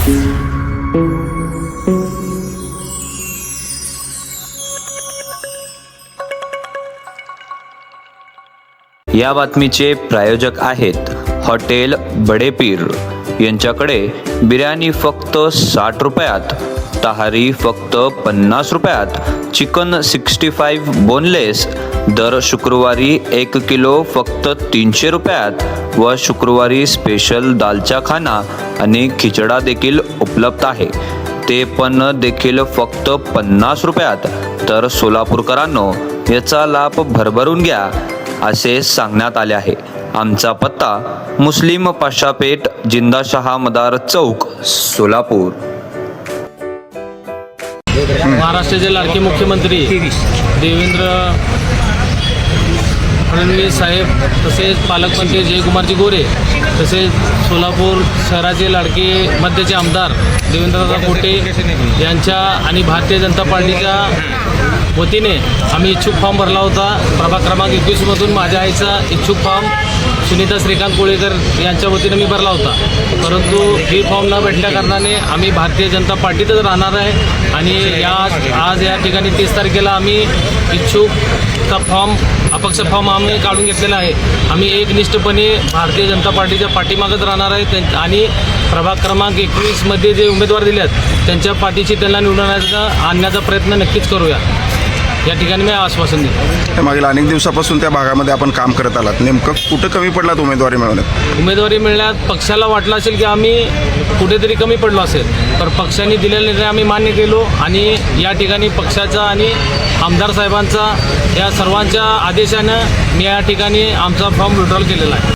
या बातमीचे प्रायोजक आहेत हॉटेल बडेपीर। यांच्याकडे बिर्याणी फक्त 60 रुपयात, तहारी फक्त 50 रुपयात, चिकन 65 बोनलेस दर शुक्रवारी 1 किलो फक्त 300 रुपयात व शुक्रवारी स्पेशल दालचा खाना आणि खिचडा देखील उपलब्ध आहे, ते पण देखील फक्त 50 रुपयात। तर सोलापूरकरांनो, याचा लाभ भरभरून घ्या असे सांगण्यात आले आहे। आमचा पत्ता मुस्लिम पाशापेठ, जिंदाशहा मदार चौक, सोलापूर। महाराष्ट्राचे लाडके मुख्यमंत्री देवेंद्र फडणवीस साहेब, तसेच पालकमंत्री जयकुमारजी गोरे, तसेच सोलापूर शहराचे लाडके मध्याचे आमदार देवेंद्रदादा कोटे यांच्या आणि भारतीय जनता पार्टीच्या वतीने आम्ही इच्छुक फॉर्म भरला होता। प्रभाग क्रमांक 21मधून माझ्या आईचा इच्छुक फॉर्म सुनीता श्रीकांत कोळेकर यांच्या वतीने मी भरला होता, परंतु ही फॉर्म न भेटल्या कारणाने आम्ही भारतीय जनता पार्टीतच राहणार आहे। आणि आज या ठिकाणी 30 तारखेला आम्ही इच्छुकचा फॉर्म, अपक्ष फॉर्म आम्ही काढून घेतलेला आहे। आम्ही एकनिष्ठपणे भारतीय जनता पार्टीच्या पाठीमागत राहणार आहे आणि प्रभाग क्रमांक 21मध्ये जे उमेदवार दिले आहेत त्यांच्या पाठीशी त्यांना निवडून आणण्याचा प्रयत्न नक्कीच करूया, या ठिकाणी मी आश्वासन देतो। मागील अनेक दिवसापासून त्या भागामध्ये आपण काम करत आलात, नेमकं कुठं कमी पडलात उमेदवारी मिळवण्यात? उमेदवारी मिळण्यात पक्षाला वाटलं असेल की आम्ही कुठेतरी कमी पडलो असेल, तर पक्षाने दिलेला निर्णय आम्ही मान्य केलो आणि या ठिकाणी पक्षाचा आणि आमदार साहेबांचा या सर्वांच्या आदेशानं मी या ठिकाणी आमचा फॉर्म विड्रॉल केलेला आहे।